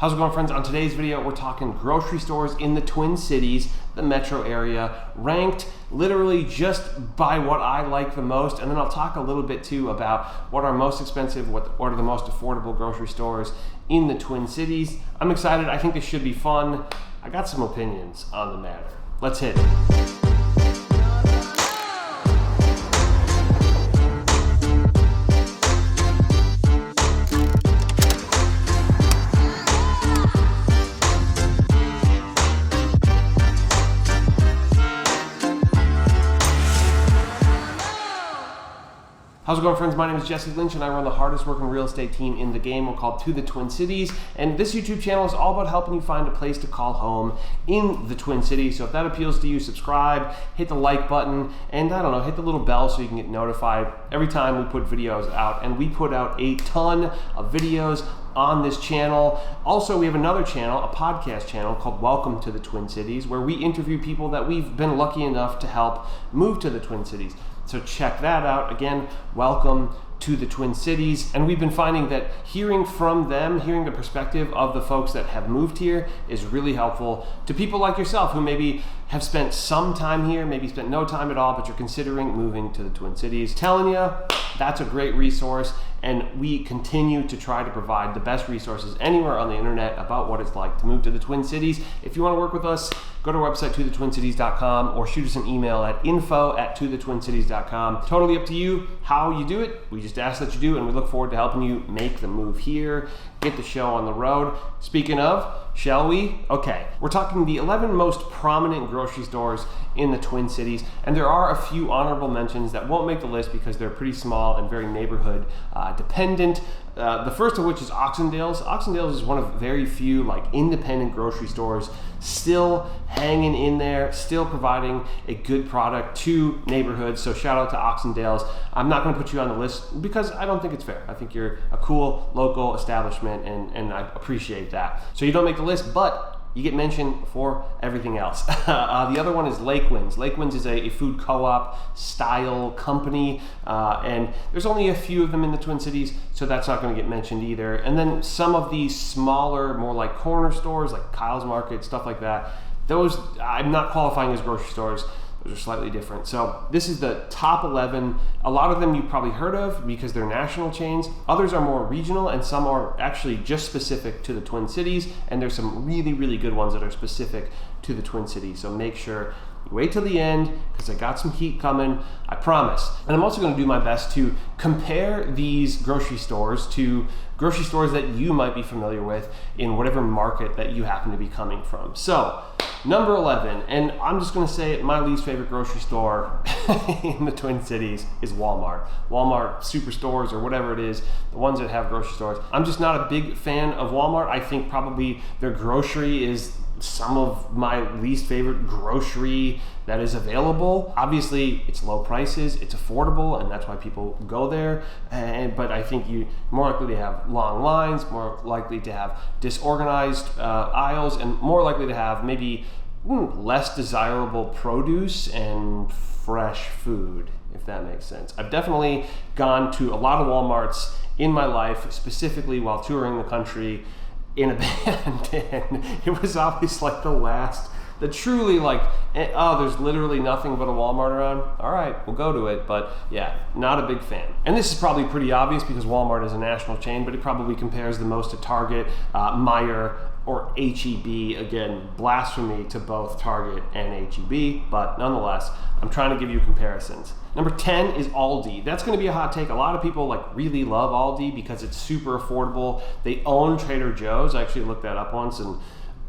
How's it going, friends? On today's video, we're talking grocery stores in the Twin Cities, the metro area, ranked literally just by what I like the most. And then I'll talk a little bit too about what are most expensive, what are the most affordable grocery stores in the Twin Cities. I'm excited. I think this should be fun. I got some opinions on the matter. Let's hit it. How's it going, friends? My name is Jesse Lynch and I run the hardest working real estate team in the game. We're called To the Twin Cities, and this YouTube channel is all about helping you find a place to call home in the Twin Cities. So if that appeals to you, subscribe, hit the like button, and I don't know, hit the little bell so you can get notified every time we put videos out. And we put out a ton of videos on this channel. Also, we have another channel, a podcast channel called Welcome to the Twin Cities, where we interview people that we've been lucky enough to help move to the Twin Cities. So check that out. Again, welcome to the Twin Cities. And we've been finding that hearing from them, hearing the perspective of the folks that have moved here is really helpful to people like yourself who maybe have spent some time here, maybe spent no time at all, but you're considering moving to the Twin Cities. Telling you, that's a great resource. And we continue to try to provide the best resources anywhere on the internet about what it's like to move to the Twin Cities. If you want to work with us, go to our website, tothetwincities.com, or shoot us an email at info@tothetwincities.com. Totally up to you how you do it. We just ask that you do, and we look forward to helping you make the move here, get the show on the road. Speaking of, shall we? Okay, we're talking the 11 most prominent grocery stores in the Twin Cities, and there are a few honorable mentions that won't make the list because they're pretty small and very neighborhood dependent. The first of which is Oxendale's. Oxendale's is one of very few independent grocery stores still hanging in there, still providing a good product to neighborhoods. So shout out to Oxendale's. I'm not going to put you on the list because I don't think it's fair. I think you're a cool local establishment, and I appreciate that. So you don't make the list, but you get mentioned for everything else. The other one is Lakewinds. Lakewinds is a food co-op style company, and there's only a few of them in the Twin Cities, so that's not going to get mentioned either. And then some of these smaller, more like corner stores, like Kyle's Market, stuff like that, those I'm not qualifying as grocery stores. Those are slightly different. So this is the top 11. A lot of them you've probably heard of because they're national chains. Others are more regional, and some are actually just specific to the Twin Cities. And there's some really, really good ones that are specific to the Twin Cities. So make sure you wait till the end because I got some heat coming, I promise. And I'm also going to do my best to compare these grocery stores to grocery stores that you might be familiar with in whatever market that you happen to be coming from. So number 11, and I'm just going to say it, my least favorite grocery store in the Twin Cities is Walmart. Walmart superstores or whatever it is, the ones that have grocery stores. I'm just not a big fan of Walmart. I think probably their grocery is some of my least favorite grocery that is available. Obviously, it's low prices, it's affordable, and that's why people go there. But I think you're more likely to have long lines, more likely to have disorganized aisles, and more likely to have maybe less desirable produce and fresh food, if that makes sense. I've definitely gone to a lot of Walmarts in my life, specifically while touring the country in a band, and it was always the truly there's literally nothing but a Walmart around. All right, we'll go to it, but yeah, not a big fan. And this is probably pretty obvious because Walmart is a national chain, but it probably compares the most to Target, Meijer, or H-E-B. Again, blasphemy to both Target and H-E-B, but nonetheless, I'm trying to give you comparisons. Number 10 is Aldi. That's going to be a hot take. A lot of people really love Aldi because it's super affordable. They own Trader Joe's. I actually looked that up once, and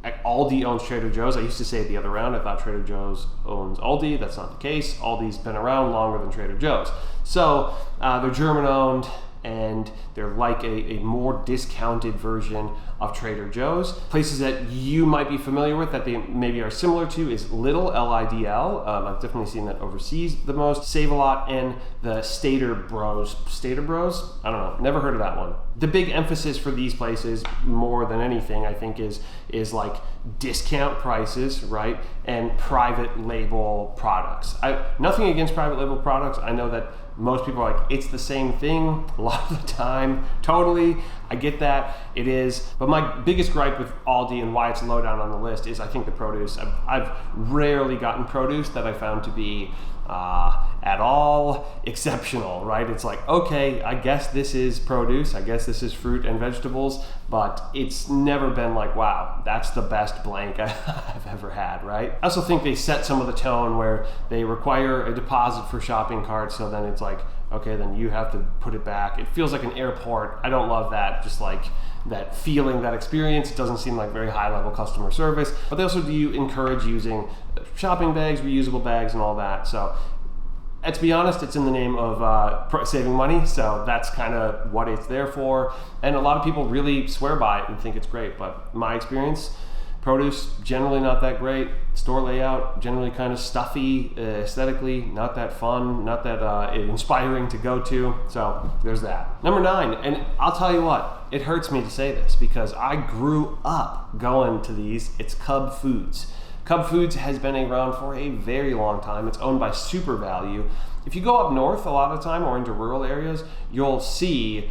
Aldi owns Trader Joe's. I used to say it the other round. I thought Trader Joe's owns Aldi. That's not the case. Aldi's been around longer than Trader Joe's. So they're German owned, and they're like a more discounted version of Trader Joe's. Places that you might be familiar with that they maybe are similar to is Lidl, L-I-D-L. I've definitely seen that overseas the most. Save-A-Lot and the Stater Bros. Stater Bros? I don't know, never heard of that one. The big emphasis for these places, more than anything, I think, is like discount prices, right? And private label products. Nothing against private label products. I know that most people are like, it's the same thing a lot of the time. Totally, I get that, it is. But my biggest gripe with Aldi and why it's low down on the list is I think the produce. I've rarely gotten produce that I found to be at all exceptional, right? It's like, okay, I guess this is produce, I guess this is fruit and vegetables, but it's never been like, wow, that's the best blank I've ever had, right? I also think they set some of the tone where they require a deposit for shopping carts, so then it's like, okay, then you have to put it back. It feels like an airport. I don't love that, just like that feeling, that experience. It doesn't seem like very high level customer service, but they also do encourage using shopping bags, reusable bags, and all that. So, and to be honest, it's in the name of saving money, so that's kind of what it's there for. And a lot of people really swear by it and think it's great, but my experience, produce generally not that great. Store layout generally kind of stuffy, aesthetically not that fun, not that inspiring to go to. So there's that. Number 9, and I'll tell you what, it hurts me to say this because I grew up going to these. It's Cub Foods. Cub Foods has been around for a very long time. It's owned by Super Value. If you go up north a lot of the time or into rural areas, you'll see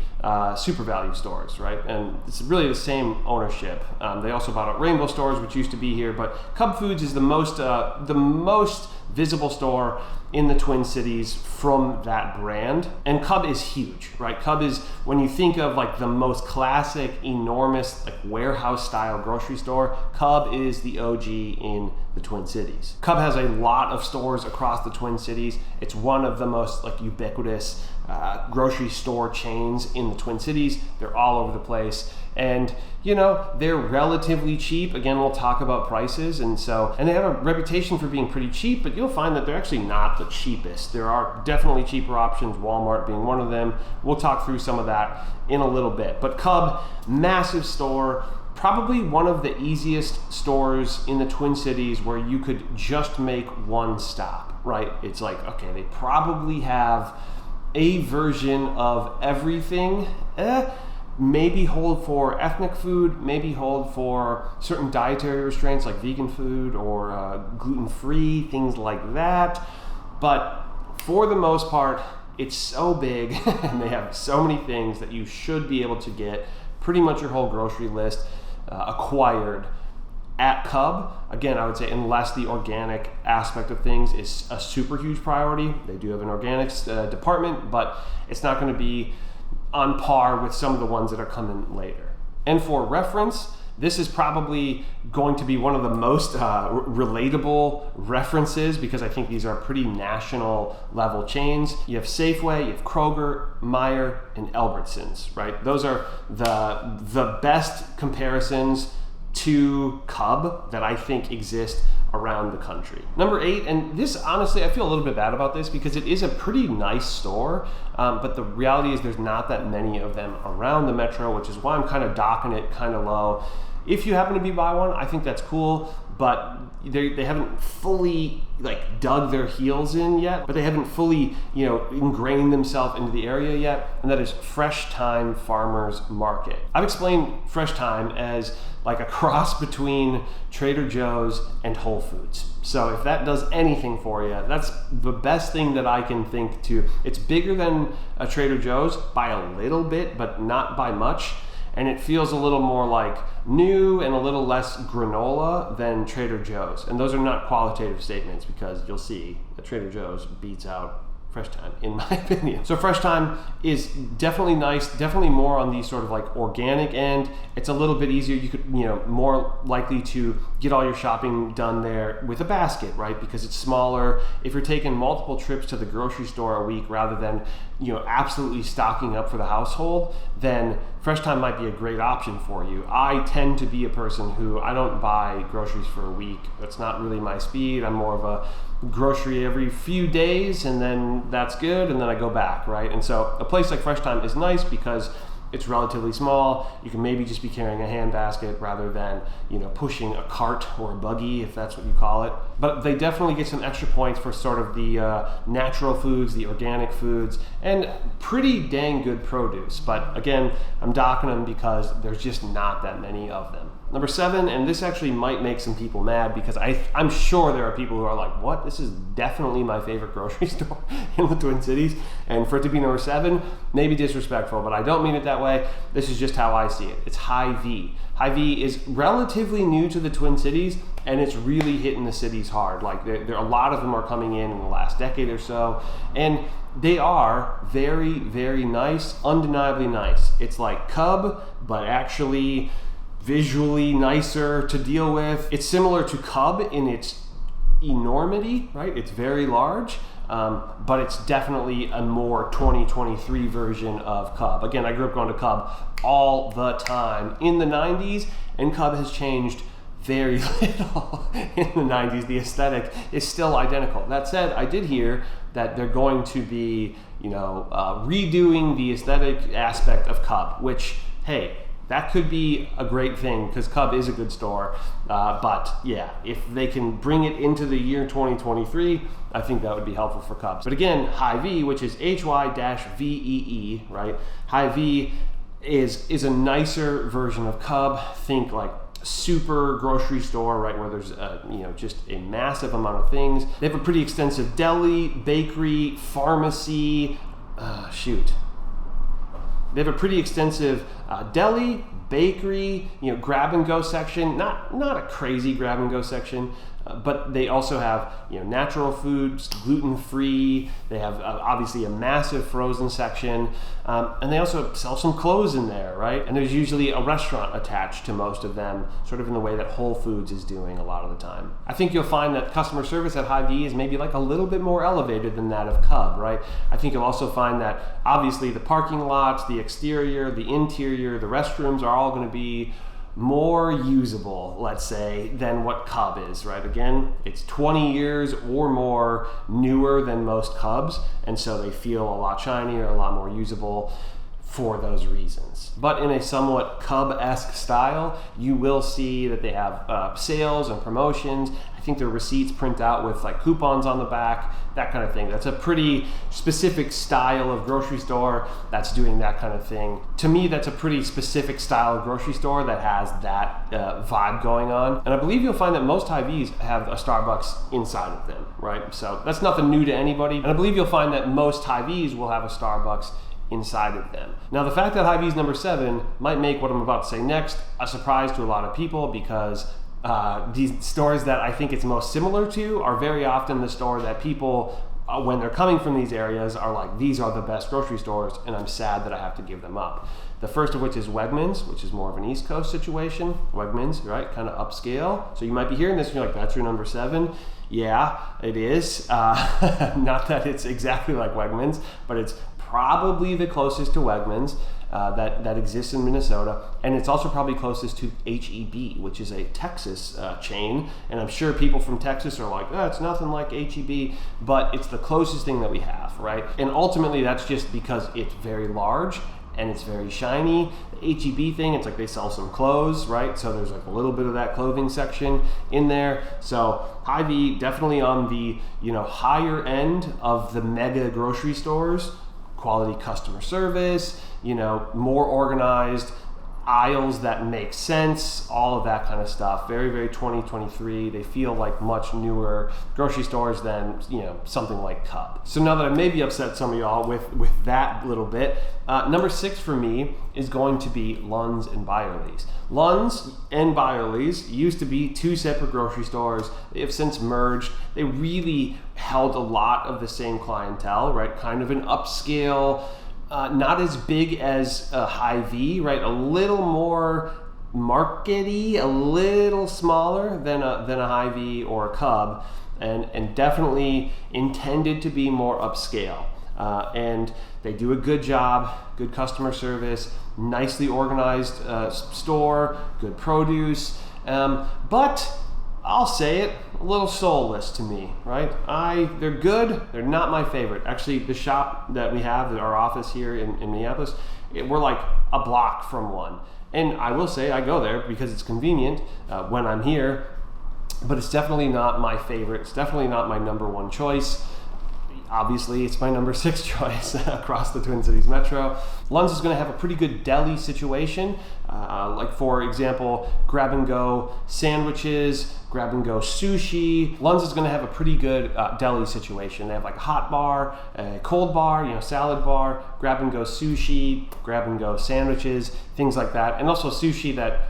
Super Value stores, right? And it's really the same ownership. They also bought out Rainbow Stores, which used to be here, but Cub Foods is the most visible store in the Twin Cities from that brand. And Cub is huge, right? Cub is, when you think of like the most classic, enormous, like warehouse style grocery store, Cub is the OG in the Twin Cities. Cub has a lot of stores across the Twin Cities. It's one of the most like ubiquitous grocery store chains in the Twin Cities. They're all over the place. And you know, they're relatively cheap. Again, we'll talk about prices, and they have a reputation for being pretty cheap, but you'll find that they're actually not the cheapest. There are definitely cheaper options, Walmart being one of them. We'll talk through some of that in a little bit. But Cub, massive store, probably one of the easiest stores in the Twin Cities where you could just make one stop, right? It's like, okay, they probably have a version of everything. Maybe hold for ethnic food, maybe hold for certain dietary restraints like vegan food or gluten-free, things like that. But for the most part, it's so big and they have so many things that you should be able to get pretty much your whole grocery list acquired at Cub. Again, I would say unless the organic aspect of things is a super huge priority. They do have an organics department, but it's not going to be on par with some of the ones that are coming later. And for reference, this is probably going to be one of the most relatable references because I think these are pretty national level chains. You have Safeway, you have Kroger, Meijer, and Albertsons, right? Those are the best comparisons to Cub that I think exist around the country. Number 8, and this honestly, I feel a little bit bad about this because it is a pretty nice store, but the reality is there's not that many of them around the metro, which is why I'm kind of docking it kind of low. If you happen to be by one, I think that's cool, but they haven't fully like dug their heels in yet, but they haven't fully, you know, ingrained themselves into the area yet, and that is Fresh Thyme Farmers Market. I've explained Fresh Thyme as like a cross between Trader Joe's and Whole Foods. So if that does anything for you, that's the best thing that I can think to. It's bigger than a Trader Joe's by a little bit, but not by much. And it feels a little more like new and a little less granola than Trader Joe's. And those are not qualitative statements because you'll see that Trader Joe's beats out Fresh Thyme, in my opinion. So Fresh Thyme is definitely nice, definitely more on the sort of like organic end. It's a little bit easier. You could, you know, more likely to get all your shopping done there with a basket, right? Because it's smaller. If you're taking multiple trips to the grocery store a week rather than, you know, absolutely stocking up for the household, then Fresh Thyme might be a great option for you. I tend to be a person who I don't buy groceries for a week. That's not really my speed. I'm more of a grocery every few days and then that's good and then I go back, right? And so a place like Fresh Thyme is nice because It's relatively small. You can maybe just be carrying a hand basket rather than, pushing a cart or a buggy, if that's what you call it. But they definitely get some extra points for sort of the natural foods, the organic foods, and pretty dang good produce. But again, I'm docking them because there's just not that many of them. Number 7, and this actually might make some people mad because I'm sure there are people who are like, what? This is definitely my favorite grocery store in the Twin Cities. And for it to be number 7, maybe disrespectful, but I don't mean it that way. This is just how I see it. It's Hy-Vee. Hy-Vee is relatively new to the Twin Cities, and it's really hitting the cities hard. Like there a lot of them are coming in the last decade or so, and they are very, very nice, undeniably nice. It's like Cub, but actually visually nicer to deal with. It's similar to Cub in its enormity, right? It's very large, but it's definitely a more 2023 version of Cub. Again, I grew up going to Cub all the time in the 90s, and Cub has changed very little in the 90s. The aesthetic is still identical. That said, I did hear that they're going to be, redoing the aesthetic aspect of Cub, which, hey, that could be a great thing because Cub is a good store. But yeah, if they can bring it into the year 2023, I think that would be helpful for Cubs. But again, Hy-Vee, which is Hy-Vee, right? Hy-Vee is a nicer version of Cub. Think like super grocery store, right, where there's just a massive amount of things. They have a pretty extensive deli, bakery, pharmacy. They have a pretty extensive deli, bakery, grab and go section. Not a crazy grab and go section, but they also have natural foods, gluten-free. They have obviously a massive frozen section, and they also sell some clothes in there, right? And there's usually a restaurant attached to most of them, sort of in the way that Whole Foods is doing a lot of the time. I think you'll find that customer service at Hy-Vee is maybe like a little bit more elevated than that of Cub, right? I think you'll also find that obviously the parking lots, the exterior, the interior, the restrooms are all going to be more usable, let's say, than what Cub is, right? Again, it's 20 years or more newer than most Cubs, and so they feel a lot shinier, a lot more usable for those reasons. But in a somewhat Cub-esque style, you will see that they have sales and promotions. I think their receipts print out with like coupons on the back, that kind of thing. That's a pretty specific style of grocery store that's doing that kind of thing. To me, that's a pretty specific style of grocery store that has that vibe going on. And I believe you'll find that most Hy-Vees have a Starbucks inside of them, right? So that's nothing new to anybody. And I believe you'll find that most Hy-Vees will have a Starbucks inside of them. Now, the fact that Hy-Vee is number 7 might make what I'm about to say next a surprise to a lot of people because these stores that I think it's most similar to are very often the store that people, when they're coming from these areas, are like, these are the best grocery stores, and I'm sad that I have to give them up. The first of which is Wegmans, which is more of an East Coast situation. Wegmans, right, kind of upscale. So you might be hearing this and you're like, that's your number 7? Yeah, it is. Not that it's exactly like Wegmans, but it's probably the closest to Wegmans that exists in Minnesota, and it's also probably closest to H-E-B, which is a Texas chain, and I'm sure people from Texas are like, oh, it's nothing like H-E-B, but it's the closest thing that we have, right? And ultimately that's just because it's very large and it's very shiny. The H-E-B thing, it's like they sell some clothes, right? So there's like a little bit of that clothing section in there. So Hy-Vee definitely on the higher end of the mega grocery stores. Quality customer service, more organized, aisles that make sense, all of that kind of stuff. Very, very 2023. They feel like much newer grocery stores than, something like Cub. So now that I maybe upset some of y'all with that little bit, number 6 for me is going to be Lunds and Byerlys. Lunds and Byerlys used to be 2 separate grocery stores. They have since merged. They really held a lot of the same clientele, right? Kind of an upscale, not as big as Hy-Vee, right? A little more markety, a little smaller than a Hy-Vee or a Cub, and definitely intended to be more upscale. And they do a good job, good customer service, nicely organized store, good produce, but I'll say it, a little soulless to me, right? They're good, they're not my favorite. Actually, the shop that we have, our office here in Minneapolis, we're like a block from one. And I will say I go there because it's convenient when I'm here, but it's definitely not my favorite. It's definitely not my number one choice. Obviously, it's my number 6 choice across the Twin Cities Metro. Lunds is going to have a pretty good deli situation. Like, for example, grab-and-go sandwiches, grab-and-go sushi. Lunds is going to have a pretty good deli situation. They have like a hot bar, a cold bar, salad bar, grab-and-go sushi, grab-and-go sandwiches, things like that. And also sushi that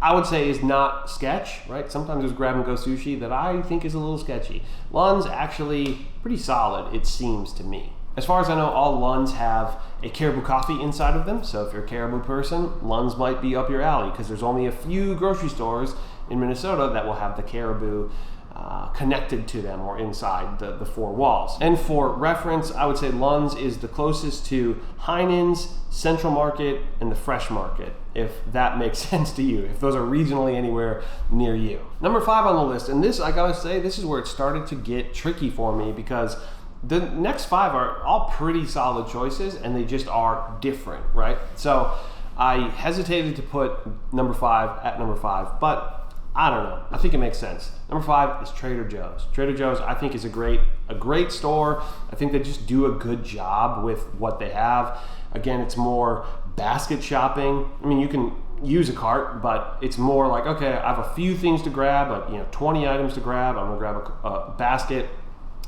I would say is not sketch, right? Sometimes there's grab-and-go sushi that I think is a little sketchy. Lunds actually pretty solid, it seems to me. As far as I know, all Lunds have a Caribou coffee inside of them, so if you're a Caribou person, Lunds might be up your alley, because there's only a few grocery stores in Minnesota that will have the Caribou connected to them or inside the 4 walls. And for reference, I would say Lunds is the closest to Heinen's, Central Market, and the Fresh Market, if that makes sense to you, if those are regionally anywhere near you. Number 5 on the list, and this, I gotta say, this is where it started to get tricky for me, because the next 5 are all pretty solid choices, and they just are different, right? So I hesitated to put number 5 at number 5, but I don't know. I think it makes sense. Number 5 is Trader Joe's. Trader Joe's, I think, is a great store. I think they just do a good job with what they have. Again, it's more basket shopping. I mean, you can use a cart, but it's more like, okay, I have a few things to grab, like 20 items to grab. I'm gonna grab a basket,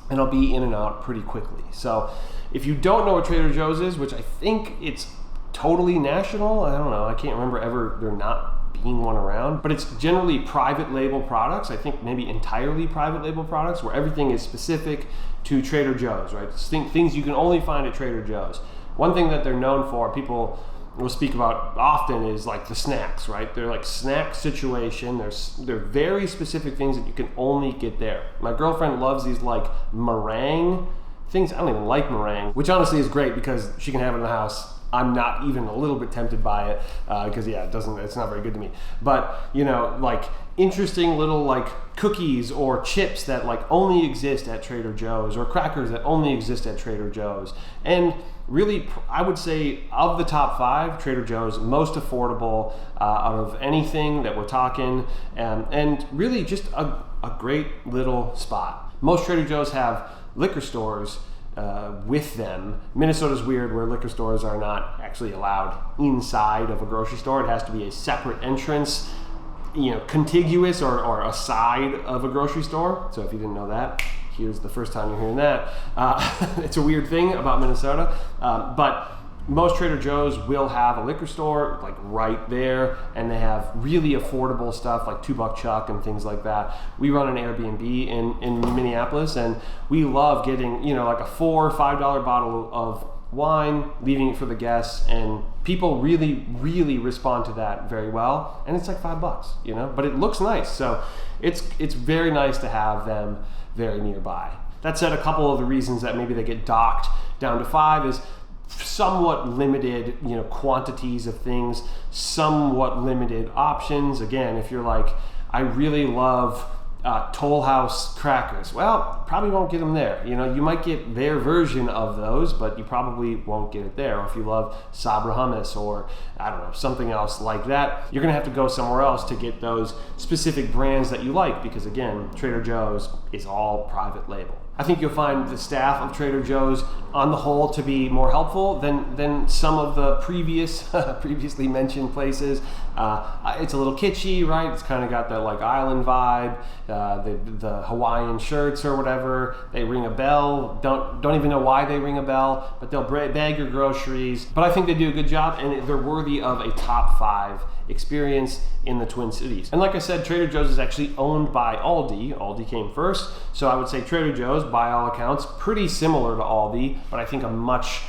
and I'll be in and out pretty quickly. So if you don't know what Trader Joe's is, which I think it's totally national, I don't know, I can't remember ever there not being one around, but it's generally private label products. I think maybe entirely private label products, where everything is specific to Trader Joe's, right? It's things you can only find at Trader Joe's. One thing that they're known for, people will speak about often, is like the snacks, right? They're like snack situation. They're very specific things that you can only get there. My girlfriend loves these like meringue things. I don't even like meringue, which honestly is great because she can have it in the house. I'm not even a little bit tempted by it because it's not very good to me. But like interesting little like cookies or chips that like only exist at Trader Joe's, or crackers that only exist at Trader Joe's. And really, I would say of the top 5, Trader Joe's most affordable out of anything that we're talking, and really just a great little spot. Most Trader Joe's have liquor stores with them. Minnesota's weird, where liquor stores are not actually allowed inside of a grocery store. It has to be a separate entrance, contiguous or a side of a grocery store. So if you didn't know that, here's the first time you're hearing that. It's a weird thing about Minnesota, but most Trader Joe's will have a liquor store like right there, and they have really affordable stuff like $2 Chuck and things like that. We run an Airbnb in Minneapolis, and we love getting like a $4 or $5 bottle of wine, leaving it for the guests, and people really, really respond to that very well. And it's like $5, but it looks nice. So it's very nice to have them very nearby. That said, a couple of the reasons that maybe they get docked down to 5 is somewhat limited, quantities of things, somewhat limited options. Again, if you're like, I really love Toll House crackers, well, probably won't get them there. You might get their version of those, but you probably won't get it there. Or if you love Sabra hummus, or I don't know, something else like that, you're gonna have to go somewhere else to get those specific brands that you like, because again, Trader Joe's is all private label. I think you'll find the staff of Trader Joe's on the whole to be more helpful than some of the previously mentioned places. It's a little kitschy, right? It's kind of got that like island vibe. The Hawaiian shirts or whatever, they ring a bell. Don't even know why they ring a bell, but they'll bag your groceries. But I think they do a good job, and they're worthy of a top 5 experience in the Twin Cities. And like I said, Trader Joe's is actually owned by Aldi. Aldi came first, so I would say Trader Joe's, by all accounts, pretty similar to Aldi, but I think a much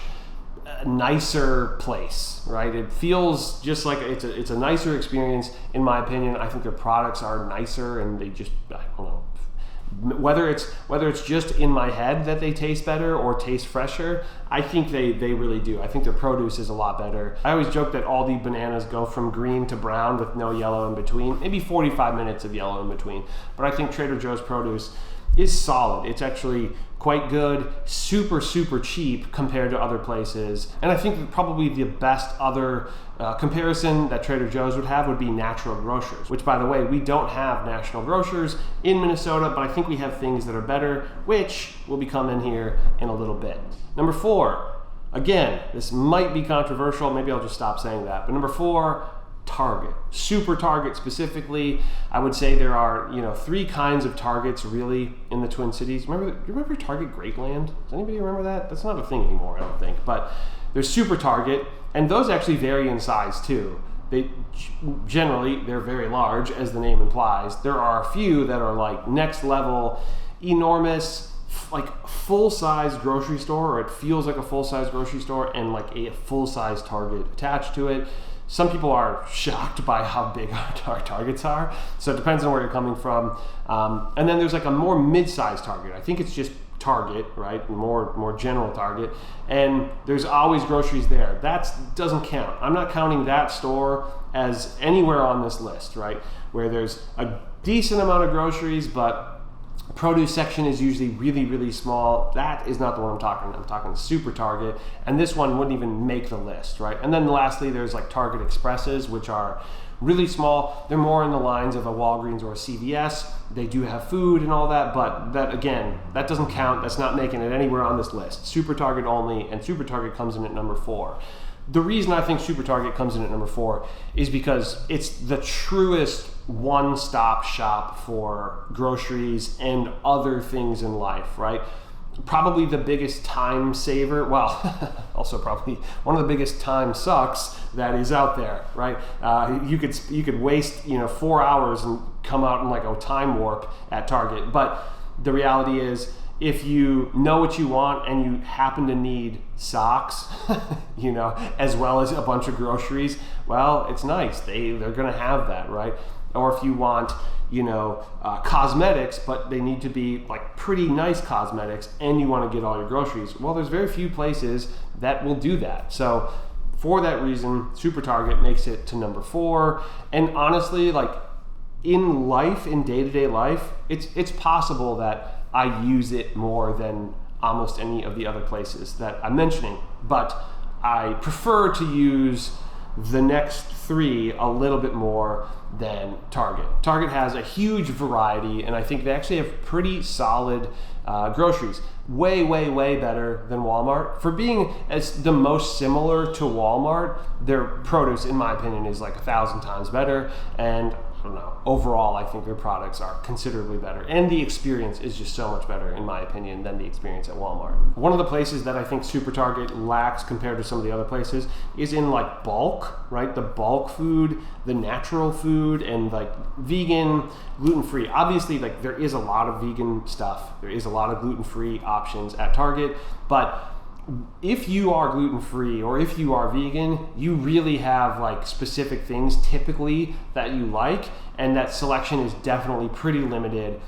nicer place, right? It feels just like it's a nicer experience, in my opinion. I think their products are nicer, and they just, I don't know, whether it's just in my head that they taste better or taste fresher, I think they really do. I think their produce is a lot better. I always joke that Aldi bananas go from green to brown with no yellow in between, maybe 45 minutes of yellow in between. But I think Trader Joe's produce is solid. It's actually quite good, super, super cheap compared to other places. And I think that probably the best other comparison that Trader Joe's would have would be Natural Grocers, which, by the way, we don't have National Grocers in Minnesota, but I think we have things that are better, which will be coming here in a little bit. Number 4, again, this might be controversial, maybe I'll just stop saying that, but number 4, Target. Super Target specifically. I would say there are, 3 kinds of Targets really in the Twin Cities. Remember Target Greatland? Does anybody remember that? That's not a thing anymore, I don't think. But there's Super Target, and those actually vary in size too. They're very large, as the name implies. There are a few that are like next level, enormous, like full-size grocery store, or it feels like a full-size grocery store, and like a full-size Target attached to it. Some people are shocked by how big our Targets are, so it depends on where you're coming from. And then there's like a more mid-sized Target. I think it's just Target, right? More general Target. And there's always groceries there. That doesn't count. I'm not counting that store as anywhere on this list, right? Where there's a decent amount of groceries, but produce section is usually really, really small. That is not the one I'm talking. I'm talking Super Target, and this one wouldn't even make the list, right? And then lastly, there's like Target Expresses, which are really small. They're more in the lines of a Walgreens or a CVS. They do have food and all that, but that, again, that doesn't count. That's not making it anywhere on this list. Super Target only, and Super Target comes in at number 4. The reason I think Super Target comes in at number 4 is because it's the truest one-stop shop for groceries and other things in life, right? Probably the biggest time saver, well, also probably one of the biggest time sucks that is out there, right? You could waste 4 hours and come out in like a time warp at Target, but the reality is, if you know what you want and you happen to need socks, as well as a bunch of groceries, well, it's nice. They're gonna have that, right? Or if you want, cosmetics, but they need to be like pretty nice cosmetics, and you want to get all your groceries, well, there's very few places that will do that. So for that reason, Super Target makes it to number 4. And honestly, like in life, in day-to-day life, it's possible that I use it more than almost any of the other places that I'm mentioning, but I prefer to use the next 3 a little bit more than Target. Target has a huge variety, and I think they actually have pretty solid groceries. Way, way, way better than Walmart. For being as the most similar to Walmart, their produce, in my opinion, is like 1,000 times better, and I don't know, overall I think their products are considerably better, and the experience is just so much better, in my opinion, than the experience at Walmart. One of the places that I think Super Target lacks compared to some of the other places is in like bulk, right? The bulk food, the natural food, and like vegan, gluten-free. Obviously, like there is a lot of vegan stuff, there is a lot of gluten-free options at Target, but if you are gluten-free or if you are vegan, you really have like specific things typically that you like, and that selection is definitely pretty limited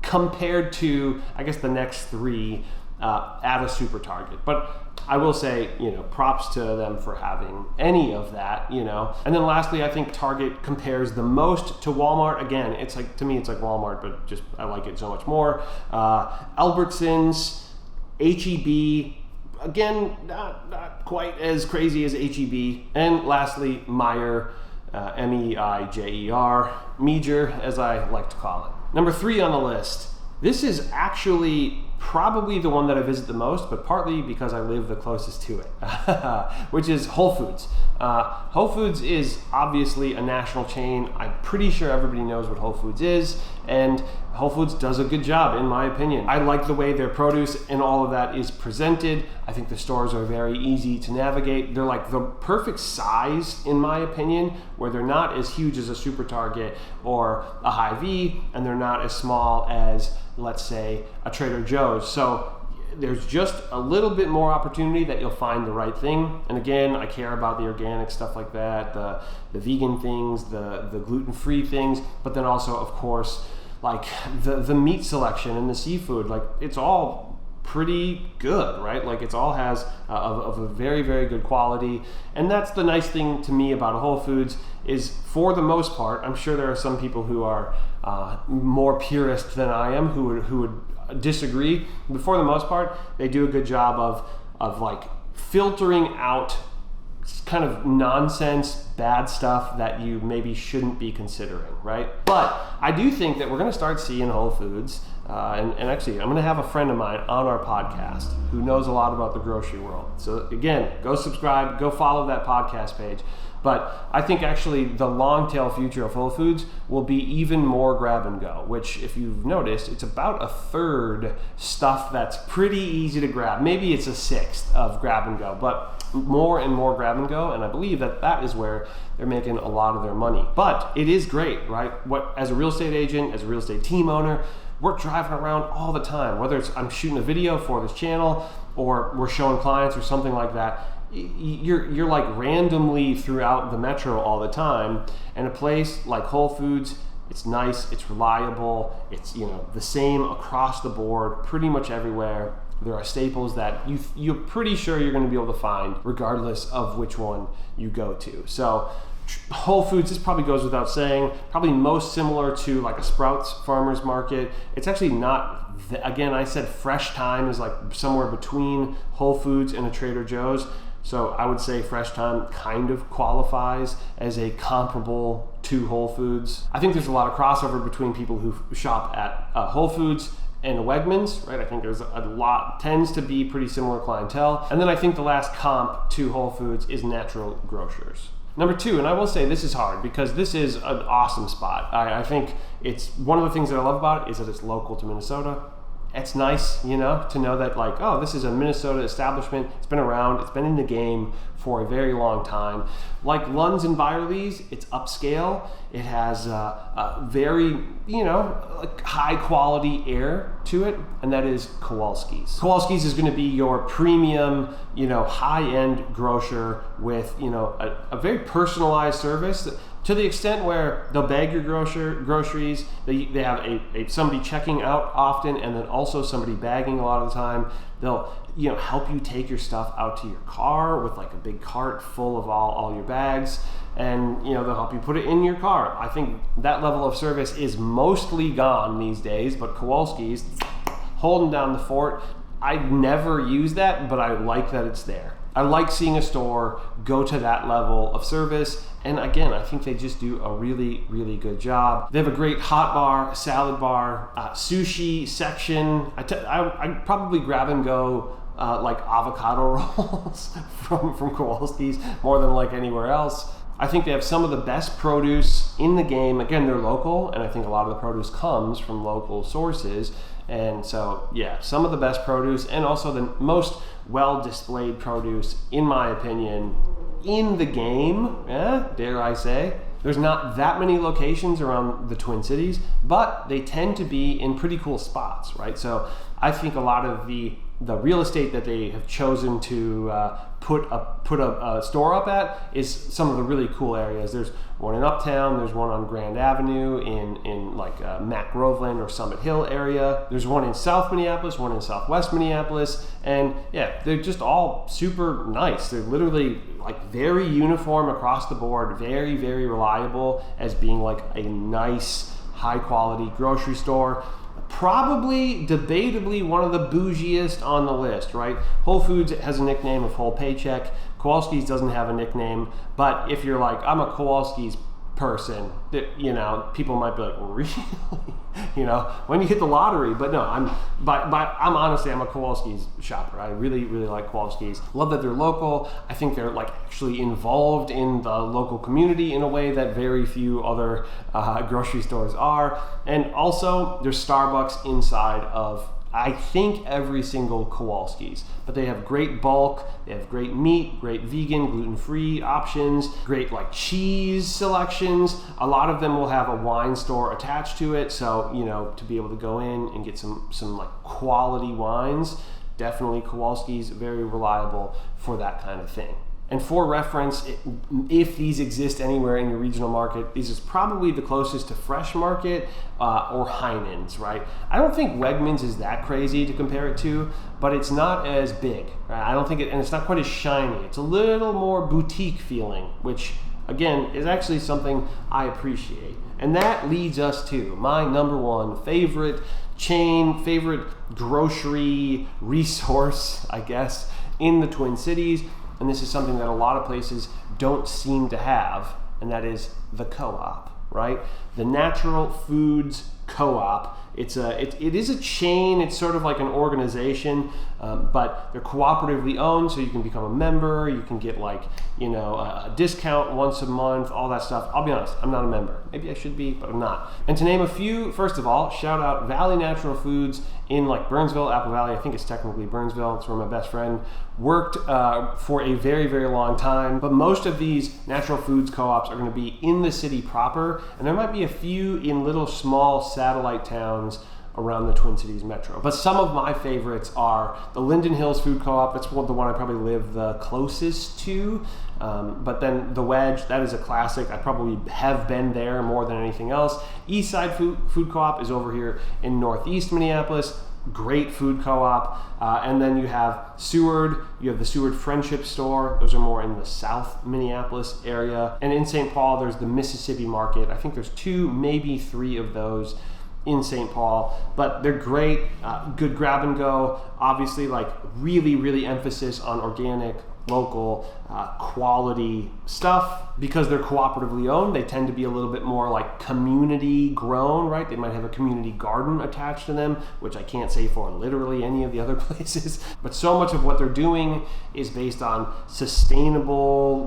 compared to, I guess, the next 3 at a Super Target. But I will say, props to them for having any of that, And then lastly, I think Target compares the most to Walmart. Again, it's like, to me, it's like Walmart, but just I like it so much more. Albertsons, H-E-B, again, not quite as crazy as H-E-B. And lastly, Meijer, M-E-I-J-E-R, Meijer, as I like to call it. Number 3 on the list. This is actually probably the one that I visit the most, but partly because I live the closest to it, which is Whole Foods. Whole Foods is obviously a national chain. I'm pretty sure everybody knows what Whole Foods is, and Whole Foods does a good job, in my opinion. I like the way their produce and all of that is presented. I think the stores are very easy to navigate. They're like the perfect size, in my opinion, where they're not as huge as a Super Target or a Hy-Vee, and they're not as small as, let's say, a Trader Joe's. So there's just a little bit more opportunity that you'll find the right thing. And again, I care about the organic stuff like that, the vegan things, the gluten-free things, but then also, of course, like the meat selection and the seafood. Like, it's all pretty good, right? Like it's all has of a very, very good quality. And that's the nice thing to me about Whole Foods is, for the most part, I'm sure there are some people who are more purist than I am who would disagree, but for the most part, they do a good job of like filtering out kind of nonsense, bad stuff that you maybe shouldn't be considering, right? But I do think that we're going to start seeing Whole Foods, and actually I'm going to have a friend of mine on our podcast who knows a lot about the grocery world. So again, go subscribe, go follow that podcast page. But I think actually the long tail future of Whole Foods will be even more grab and go, which if you've noticed, it's about a third stuff that's pretty easy to grab. Maybe it's a sixth of grab and go, but more and more grab and go. And I believe that is where they're making a lot of their money. But it is great, right? As a real estate agent, as a real estate team owner, we're driving around all the time, whether it's I'm shooting a video for this channel or we're showing clients or something like that. You're like randomly throughout the metro all the time, and a place like Whole Foods, it's nice, it's reliable, it's the same across the board, pretty much everywhere. There are staples that you're pretty sure you're going to be able to find regardless of which one you go to. So Whole Foods, this probably goes without saying, probably most similar to like a Sprouts Farmers Market. It's actually not, again, I said Fresh Thyme is like somewhere between Whole Foods and a Trader Joe's. So I would say Fresh Thyme kind of qualifies as a comparable to Whole Foods. I think there's a lot of crossover between people who shop at Whole Foods and Wegmans, right? I think there's a lot, tends to be pretty similar clientele. And then I think the last comp to Whole Foods is Natural Grocers. Number two, and I will say this is hard because this is an awesome spot. I think it's one of the things that I love about it is that it's local to Minnesota. It's nice, to know that like, oh, this is a Minnesota establishment. It's been around. It's been in the game for a very long time. Like Lunds and Byerlys, it's upscale. It has a very, like high quality air to it, and that is Kowalski's. Kowalski's is going to be your premium, high-end grocer with, a very personalized service. To the extent where they'll bag your groceries, they have somebody checking out often, and then also somebody bagging a lot of the time. They'll help you take your stuff out to your car with like a big cart full of all your bags, and they'll help you put it in your car. I think that level of service is mostly gone these days, but Kowalski's holding down the fort. I never use that, but I like that it's there. I like seeing a store go to that level of service. And again, I think they just do a really, really good job. They have a great hot bar, salad bar, sushi section. I probably grab and go like avocado rolls from Kowalski's more than like anywhere else. I think they have some of the best produce in the game. Again, they're local, and I think a lot of the produce comes from local sources. And so, yeah, some of the best produce, and also the most well-displayed produce, in my opinion, in the game, dare I say. There's not that many locations around the Twin Cities, but they tend to be in pretty cool spots, right? So I think a lot of the real estate that they have chosen to put a store up at is some of the really cool areas. There's one in Uptown, there's one on Grand Avenue in like Mac Groveland or Summit Hill area. There's one in South Minneapolis, one in Southwest Minneapolis, and yeah, they're just all super nice. They're literally like very uniform across the board, very, very reliable as being like a nice, high quality grocery store. Probably, debatably, one of the bougiest on the list, right? Whole Foods has a nickname of Whole Paycheck. Kowalski's doesn't have a nickname, but if you're like, I'm a Kowalski's person, people might be like, really? When you hit the lottery. But no, I'm honestly, I'm a Kowalski's shopper. I really, really like Kowalski's. Love that they're local. I think they're like actually involved in the local community in a way that very few other grocery stores are. And also, there's Starbucks inside of, I think, every single Kowalski's. But they have great bulk, they have great meat, great vegan, gluten-free options, great like cheese selections. A lot of them will have a wine store attached to it, so to be able to go in and get some like quality wines. Definitely Kowalski's very reliable for that kind of thing. And for reference, if these exist anywhere in your regional market, these is probably the closest to Fresh Market or Heinen's, right? I don't think Wegmans is that crazy to compare it to, but it's not as big. Right? I don't think and it's not quite as shiny. It's a little more boutique feeling, which again is actually something I appreciate. And that leads us to my number one favorite chain, favorite grocery resource, I guess, in the Twin Cities. And this is something that a lot of places don't seem to have, and that is the Co-op, right? The Natural Foods Co-op. It is a chain. It's sort of like an organization, but they're cooperatively owned, so you can become a member. You can get a discount once a month, all that stuff. I'll be honest, I'm not a member. Maybe I should be, but I'm not. And to name a few, first of all, shout out Valley Natural Foods in Burnsville, Apple Valley. I think it's technically Burnsville. It's where my best friend worked for a very, very long time. But most of these natural foods co-ops are going to be in the city proper, and there might be a few in little small satellite towns around the Twin Cities metro. But some of my favorites are the Linden Hills Food Co-op. That's the one I probably live the closest to. But then the Wedge, that is a classic. I probably have been there more than anything else. Eastside Food Co-op is over here in Northeast Minneapolis. Great food co-op. And then you have Seward. You have the Seward Friendship Store. Those are more in the South Minneapolis area. And in St. Paul, there's the Mississippi Market. I think there's 2, maybe 3 of those in St. Paul, but they're great, good grab and go. Obviously, really, really emphasis on organic, local, quality stuff. Because they're cooperatively owned, they tend to be a little bit more community grown, right? They might have a community garden attached to them, which I can't say for literally any of the other places. But so much of what they're doing is based on sustainable,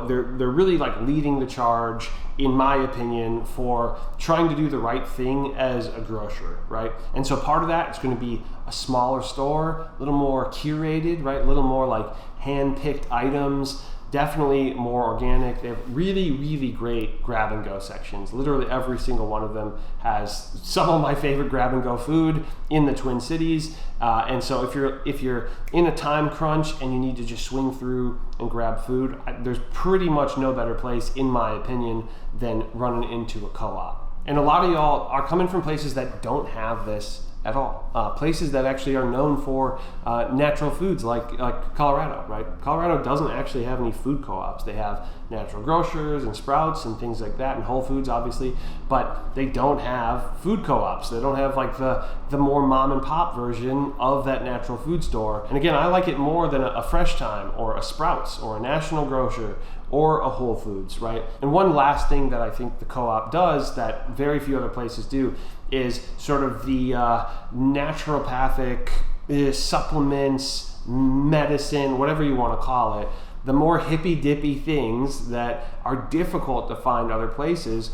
they're really leading the charge, in my opinion, for trying to do the right thing as a grocer, right? And so part of that is going to be a smaller store, a little more curated, right? A little more hand-picked items, definitely more organic. They have really, really great grab and go sections. Literally every single one of them has some of my favorite grab and go food in the Twin Cities. And so if you're in a time crunch and you need to just swing through and grab food, there's pretty much no better place, in my opinion, than running into a co-op. And a lot of y'all are coming from places that don't have this at all. Places that actually are known for natural foods like Colorado, right? Colorado doesn't actually have any food co-ops. They have natural grocers and Sprouts and things like that, and Whole Foods obviously, but they don't have food co-ops. They don't have the more mom and pop version of that natural food store. And again, I like it more than a Fresh Thyme or a Sprouts or a National Grocer or a Whole Foods, right? And one last thing that I think the co-op does that very few other places do is sort of the naturopathic supplements, medicine, whatever you want to call it, the more hippy-dippy things that are difficult to find other places,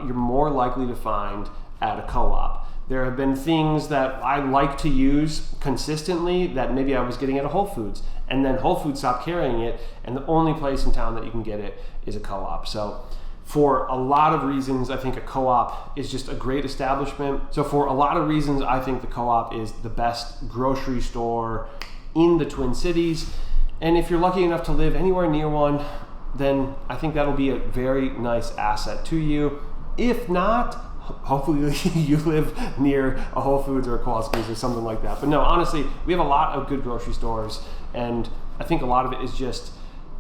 you're more likely to find at a co-op. There have been things that I like to use consistently that maybe I was getting at a Whole Foods, and then Whole Foods stopped carrying it, and the only place in town that you can get it is a co-op. So for a lot of reasons, I think a co-op is just a great establishment. So for a lot of reasons, I think the co-op is the best grocery store in the Twin Cities. And if you're lucky enough to live anywhere near one, then I think that'll be a very nice asset to you. If not, hopefully you live near a Whole Foods or a Kowalski's or something like that. But no, honestly, we have a lot of good grocery stores, and I think a lot of it is just,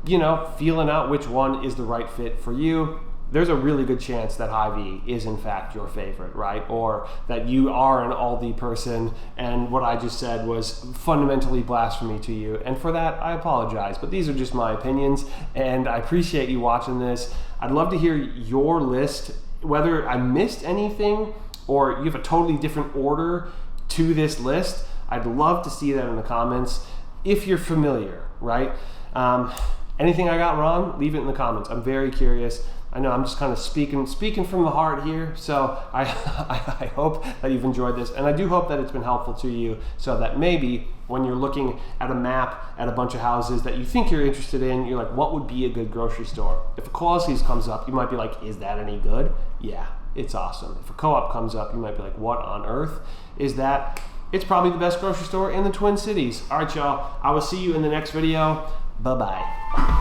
feeling out which one is the right fit for you. There's a really good chance that Hy-Vee is in fact your favorite, right? Or that you are an Aldi person and what I just said was fundamentally blasphemy to you. And for that, I apologize, but these are just my opinions, and I appreciate you watching this. I'd love to hear your list, whether I missed anything or you have a totally different order to this list. I'd love to see that in the comments if you're familiar, right? Anything I got wrong, leave it in the comments. I'm very curious. I know I'm just kind of speaking from the heart here, so I hope that you've enjoyed this, and I do hope that it's been helpful to you, so that maybe when you're looking at a map at a bunch of houses that you think you're interested in, you're like, what would be a good grocery store? If a Kowalski's comes up, you might be like, is that any good? Yeah, it's awesome. If a co-op comes up, you might be like, what on earth is that? It's probably the best grocery store in the Twin Cities. All right, y'all, I will see you in the next video. Bye-bye.